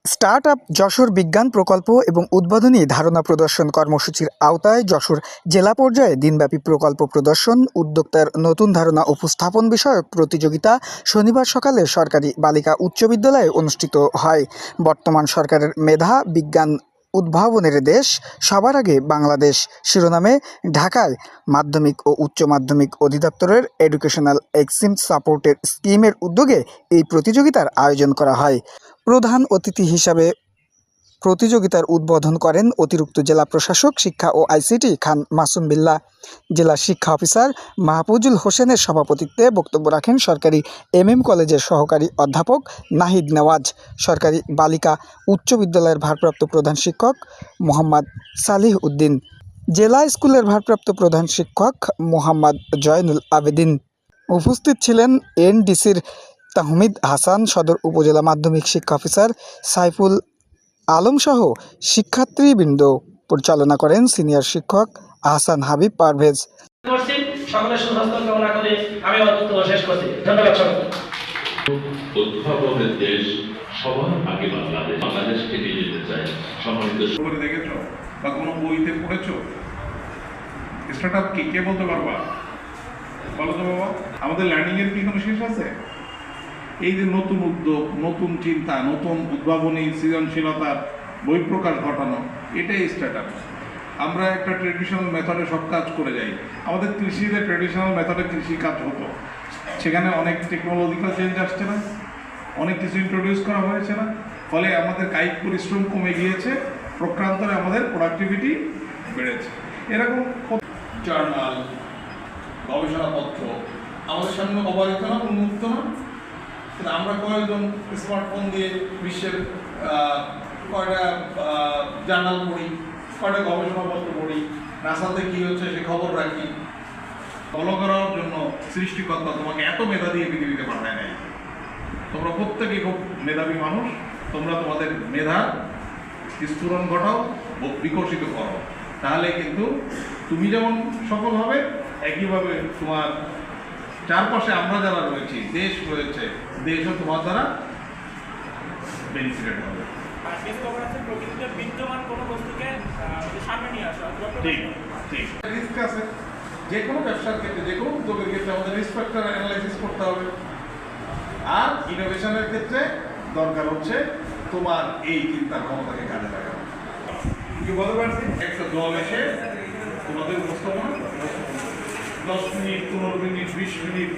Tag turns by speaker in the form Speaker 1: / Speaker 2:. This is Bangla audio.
Speaker 1: স্টার্ট আপ যশোর বিজ্ঞান প্রকল্প এবং উদ্বোধনী ধারণা প্রদর্শন কর্মসূচির আওতায় যশোর জেলা পর্যায়ে দিনব্যাপী প্রকল্প প্রদর্শন, উদ্যোক্তার নতুন ধারণা উপস্থাপন বিষয়ক প্রতিযোগিতা শনিবার সকালে সরকারি বালিকা উচ্চ বিদ্যালয়ে অনুষ্ঠিত হয়। বর্তমান সরকারের মেধা বিজ্ঞান উদ্ভাবনের দেশ, সবার আগে বাংলাদেশ শিরোনামে ঢাকায় মাধ্যমিক ও উচ্চ মাধ্যমিক অধিদপ্তরের এডুকেশনাল এক্সিম সাপোর্টের স্কিমের উদ্যোগে এই প্রতিযোগিতার আয়োজন করা হয়। প্রধান অতিথি হিসাবে প্রতিযোগিতার উদ্বোধন করেন অতিরিক্ত জেলা প্রশাসক শিক্ষা ও আইসিটি খান মাসুম বিল্লাহ। জেলা শিক্ষা অফিসার মাহফুজুল হোসেনের সভাপতিত্বে বক্তব্য রাখেন সরকারি এমএম কলেজের সহকারী অধ্যাপক নাহিদ নেওয়াজ, সরকারি বালিকা উচ্চ বিদ্যালয়ের ভারপ্রাপ্ত প্রধান শিক্ষক মোহাম্মদ সালিহ উদ্দিন, জেলা স্কুলের ভারপ্রাপ্ত প্রধান শিক্ষক মোহাম্মদ জয়নুল আবেদিন। উপস্থিত ছিলেন এনডিসির তাহমিদ হাসান, সদর উপজেলা মাধ্যমিক শিক্ষা অফিসার সাইফুল আলম সহ শিক্ষার্থীবৃন্দ। পরিচালনা করেন সিনিয়র শিক্ষক আহসান হাবিব পারভেজ।
Speaker 2: সকলের সুস্বাস্থ্য কামনা করে আমি আমার বক্তব্য শেষ করছি। ধন্যবাদ সকলকে।
Speaker 3: উদ্ভাবনের দেশ, সবার আগে বাংলাদেশ, বাংলাদেশকে নিয়ে যেতে চাই। সম্মানিত
Speaker 4: করে দেখেছো বা কোনো বইতে পড়েছো? স্টার্টআপ কি কে বলতে পারবা? বলো তো বাবা। আমাদের লার্নিং এর কি কোনো শেষ আছে? এই যে নতুন উদ্যোগ, নতুন চিন্তা, নতুন উদ্ভাবনী, সৃজনশীলতার বহিঃপ্রকাশ ঘটানো, এটাই স্টার্টআপ। আমরা একটা ট্রেডিশনাল মেথডে সব কাজ করে যাই। আমাদের কৃষিতে ট্রেডিশনাল মেথডে কৃষি কাজ হতো, সেখানে অনেক টেকনোলজিক্যাল চেঞ্জ আসছে না, অনেক কিছু ইন্ট্রোডিউস করা হয়েছে না, ফলে আমাদের কায়িক পরিশ্রম কমে গিয়েছে, প্রক্রান্তরে আমাদের প্রোডাক্টিভিটি বেড়েছে। এরকম জার্নাল, গবেষণাপত্র আমাদের সামনে অবহেলিত না, উন্মুক্ত না। কিন্তু আমরা কয়েকজন স্মার্টফোন দিয়ে বিশ্বের কয়টা জার্নাল পড়ি, কয়টা গবেষণাপত্র পড়ি, নাসাতে কী হচ্ছে সে খবর রাখি। ফলো করার জন্য সৃষ্টিকর্তা তোমাকে এত মেধা দিয়ে পৃথিবীতে পাঠায় নাই। তোমরা প্রত্যেকেই খুব মেধাবী মানুষ, তোমরা তোমাদের মেধার স্ফুরণ ঘটাও, বিকশিত করো, তাহলে কিন্তু তুমি যেমন সফল হবে, একইভাবে তোমার চারপাশে আমরা যারা রয়েছি, দেশ রয়েছে, দেশও তোমার দ্বারা বেনিফিটেড হবে। ঠিক রিস্ক আছে যে কোনো ব্যবসার ক্ষেত্রে, যে কোনো উদ্যোগের ক্ষেত্রে আমাদের রিস্ক ফ্যাক্টর অ্যানালাইসিস করতে হবে। আর ইনোভেশনের ক্ষেত্রে দরকার হচ্ছে তোমার এই চিন্তার ক্ষমতাকে কাজে লাগানো। কি বলতে পারছি? একটা দল এসে তোমাদের উপস্থাপনা 10 মিনিট, 15 মিনিট, 20 মিনিট